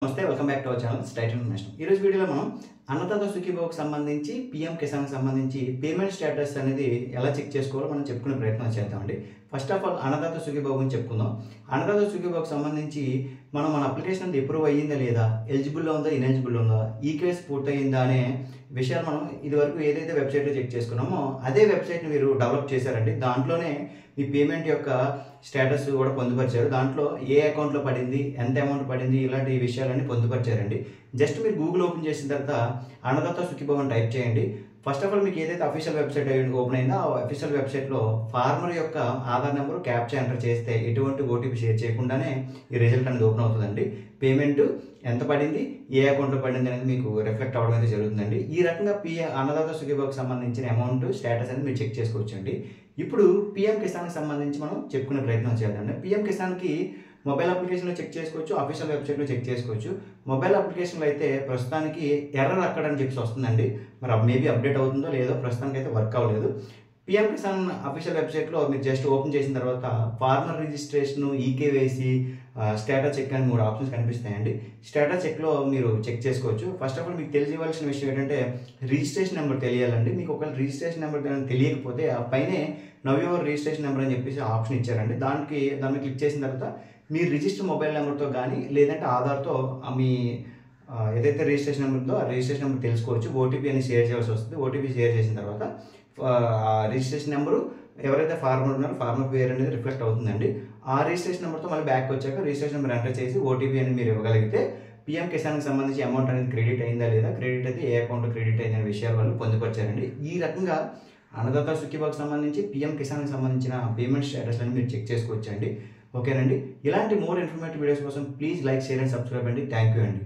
నమస్తే welcome back to our channel straight information. ఈ రోజు వీడియోలో మనం అన్నదాత సుఖీభావకు సంబంధించి పీఎం కిసాన్కి సంబంధించి పేమెంట్ స్టేటస్ అనేది ఎలా చెక్ చేసుకోవాలో మనం చెప్పుకునే ప్రయత్నం చేద్దామండి. First of all Annadata Sukhibhava గురించి చెప్పుకుందాం. అన్నదాత సుఖీభావకు సంబంధించి మన అప్లికేషన్ అనేది అప్రూవ్ అయ్యిందా లేదా, ఎలిజిబుల్లో ఉందా ఇన్ఎలిజిబుల్ ఉందా, ఈ కేసు పూర్తయిందా అనే విషయాలు మనం ఇదివరకు ఏదైతే వెబ్సైట్లో చెక్ చేసుకున్నామో అదే వెబ్సైట్ని మీరు డెవలప్ చేశారండి. దాంట్లోనే మీ పేమెంట్ యొక్క స్టేటస్ కూడా పొందుపరిచారు. దాంట్లో ఏ అకౌంట్లో పడింది, ఎంత అమౌంట్ పడింది, ఇలాంటి విషయాలన్నీ పొందుపరిచారండి. జస్ట్ మీరు గూగుల్ ఓపెన్ చేసిన తర్వాత అన్నదాత సుఖీభావ అని టైప్ చేయండి. ఫస్ట్ ఆఫ్ ఆల్ మీకు ఏదైతే అఫీషియల్ వెబ్సైట్ ఓపెన్ అయిందో ఆ అఫీషియల్ వెబ్సైట్లో ఫార్మర్ యొక్క ఆధార్ నెంబరు క్యాప్చా ఎంటర్ చేస్తే ఎటువంటి ఓటీపీ షేర్ చేయకుండానే ఈ రిజల్ట్ అనేది ఓపెన్ అవుతుందండి. పేమెంట్ ఎంత పడింది, ఏ అకౌంట్లో పడింది అనేది మీకు రిఫ్లెక్ట్ అవ్వడం అయితే జరుగుతుందండి. ఈ రకంగా అన్నదాత సుఖీభావకు సంబంధించిన అమౌంట్ స్టేటస్ అనేది మీరు చెక్ చేసుకోవచ్చండి. ఇప్పుడు పీఎం కిసాన్కి సంబంధించి మనం చెప్పుకునే ప్రయత్నం చేద్దామండి. పీఎం కిసాన్కి మొబైల్ అప్లికేషన్లో చెక్ చేసుకోవచ్చు, అఫీషియల్ వెబ్సైట్లో చెక్ చేసుకోవచ్చు. మొబైల్ అప్లికేషన్లో అయితే ప్రస్తుతానికి ఎర్రర్ అక్కడ అని చెప్పి వస్తుందండి. మరి మేబీ అప్డేట్ అవుతుందో లేదో, ప్రస్తుతానికి అయితే వర్క్ అవ్వలేదు. పీఎం కిసాన్ అఫీషియల్ వెబ్సైట్లో మీరు జస్ట్ ఓపెన్ చేసిన తర్వాత farmer registration, eKYC, status check అని 3 ఆప్షన్స్ కనిపిస్తాయండి. స్టేటస్ చెక్లో మీరు చెక్ చేసుకోవచ్చు. ఫస్ట్ ఆఫ్ ఆల్ మీకు తెలియవలసిన విషయం ఏంటంటే రిజిస్ట్రేషన్ నెంబర్ తెలియాలండి. మీకు ఒకవేళ రిజిస్ట్రేషన్ నెంబర్ తెలియకపోతే ఆ పైనే నవ్ యువర్ రిజిస్ట్రేషన్ నెంబర్ అని చెప్పేసి ఆప్షన్ ఇచ్చారండి. దాన్ని క్లిక్ చేసిన తర్వాత మీ రిజిస్టర్ మొబైల్ నెంబర్తో కానీ లేదంటే ఆధార్తో మీ ఏదైతే రిజిస్ట్రేషన్ నెంబర్ ఉందో ఆ రిజిస్ట్రేషన్ నెంబర్ తెలుసుకోవచ్చు. ఓటీపీ అని షేర్ చేయాల్సి వస్తుంది. ఓటీపీ షేర్ చేసిన తర్వాత రిజిస్ట్రేషన్ నెంబరు ఎవరైతే ఫార్మర్ ఉన్నారో ఫార్మర్ పేరు అనేది రిఫ్లెక్ట్ అవుతుందండి. ఆ రిజిస్ట్రేషన్ నెంబర్తో మళ్ళీ బ్యాక్ వచ్చాక రిజిస్ట్రేషన్ నెంబర్ ఎంటర్ చేసి ఓటీపీ అని మీరు ఇవ్వగలిగితే పీఎం కిసాన్కి సంబంధించి అమౌంట్ అనేది క్రెడిట్ అయిందా లేదా, క్రెడిట్ అయితే ఏ అకౌంట్లో క్రెడిట్ అయిందనే విషయాలు వాళ్ళు పొందుపరిచారండి. ఈ రకంగా అన్నదాత సుఖీభావకు సంబంధించి పీఎం కిసాన్కి సంబంధించిన పేమెంట్ స్టేటస్ అని మీరు చెక్ చేసుకోవచ్చండి. ఓకేనండి. ఇలాంటి మోర్ ఇన్ఫర్మేటివ్ వీడియోస్ కోసం please like, share and subscribe అండి. థ్యాంక్ యూ అండి.